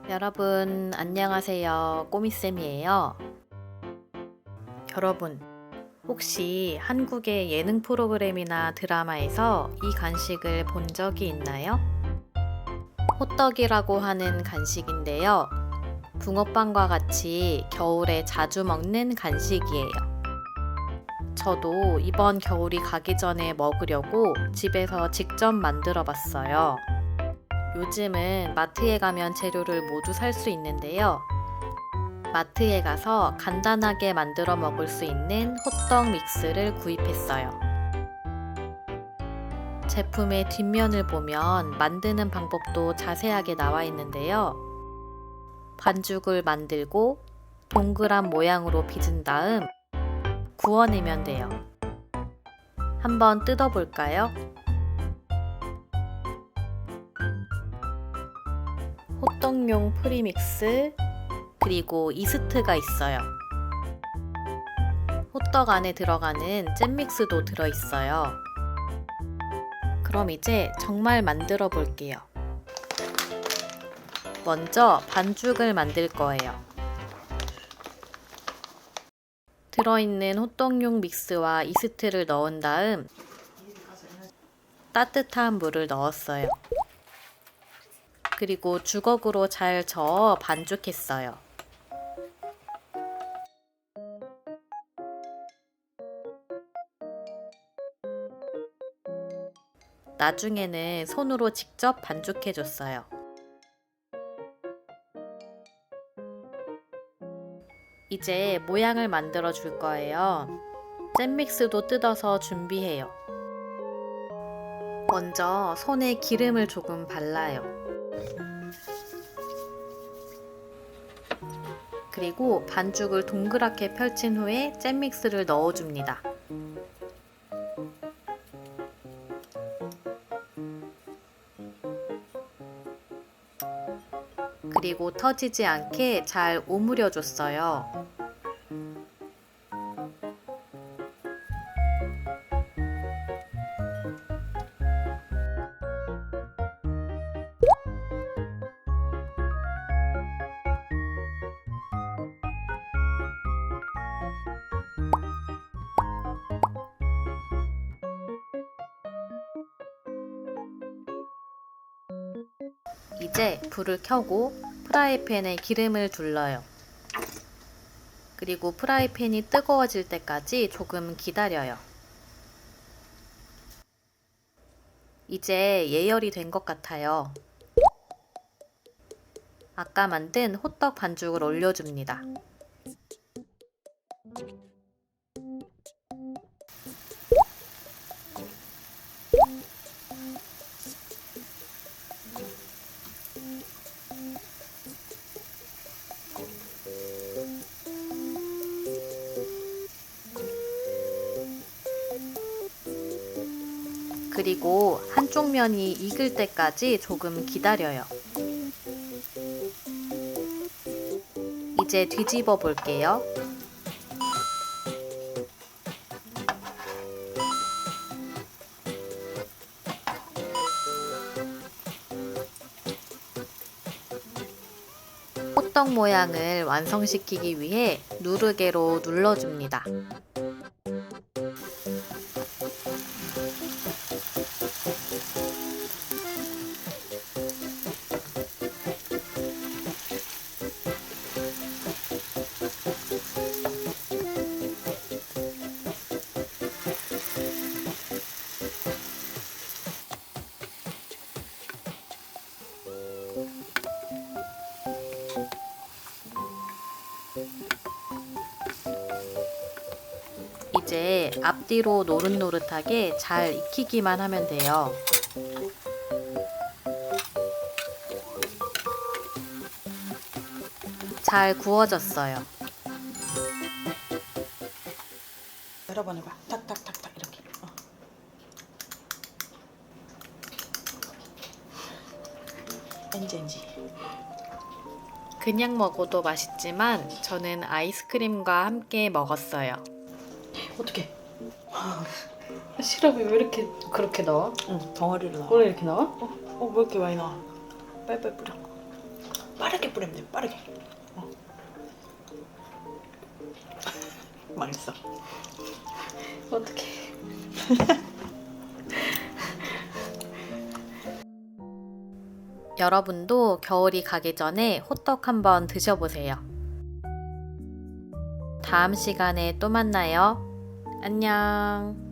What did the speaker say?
여러분 안녕하세요. 꼬미쌤이에요. 여러분 혹시 한국의 예능 프로그램이나 드라마에서 이 간식을 본 적이 있나요? 호떡이라고 하는 간식인데요. 붕어빵과 같이 겨울에 자주 먹는 간식이에요. 저도 이번 겨울이 가기 전에 먹으려고 집에서 직접 만들어 봤어요. 요즘은 마트에 가면 재료를 모두 살 수 있는데요. 마트에 가서 간단하게 만들어 먹을 수 있는 호떡 믹스를 구입했어요. 제품의 뒷면을 보면 만드는 방법도 자세하게 나와 있는데요. 반죽을 만들고 동그란 모양으로 빚은 다음 구워내면 돼요. 한번 뜯어볼까요? 호떡용 프리믹스 그리고 이스트가 있어요. 호떡 안에 들어가는 잼믹스도 들어있어요. 그럼 이제 정말 만들어 볼게요. 먼저 반죽을 만들 거예요. 들어있는 호떡용 믹스와 이스트를 넣은 다음 따뜻한 물을 넣었어요. 그리고 주걱으로 잘 저어 반죽했어요. 나중에는 손으로 직접 반죽해줬어요. 이제 모양을 만들어 줄 거예요. 잼믹스도 뜯어서 준비해요. 먼저 손에 기름을 조금 발라요. 그리고 반죽을 동그랗게 펼친 후에 잼믹스를 넣어줍니다. 그리고 터지지 않게 잘 오므려 줬어요. 이제 불을 켜고 프라이팬에 기름을 둘러요. 그리고 프라이팬이 뜨거워질 때까지 조금 기다려요. 이제 예열이 된 것 같아요. 아까 만든 호떡 반죽을 올려줍니다. 그리고 한쪽 면이 익을 때까지 조금 기다려요. 이제 뒤집어 볼게요. 호떡 모양을 완성시키기 위해 누르개로 눌러줍니다. 이제 앞뒤로 노릇노릇하게 잘 익히기만 하면 돼요. 잘 구워졌어요. 여러 번 해봐. 탁탁탁탁 이렇게. 엔지. 그냥 먹어도 맛있지만 저는 아이스크림과 함께 먹었어요. 어떻게? 시럽이 왜 이렇게 그렇게 넣어? 응, 덩어리로 나와. 원래 이렇게 넣어? 왜 이렇게 많이 나와? 빨빨 뿌려. 빠르게 뿌리면 돼. 빠르게. 망했어. 어떡해. 여러분도 겨울이 가기 전에 호떡 한번 드셔보세요. 다음 시간에 또 만나요. 안녕.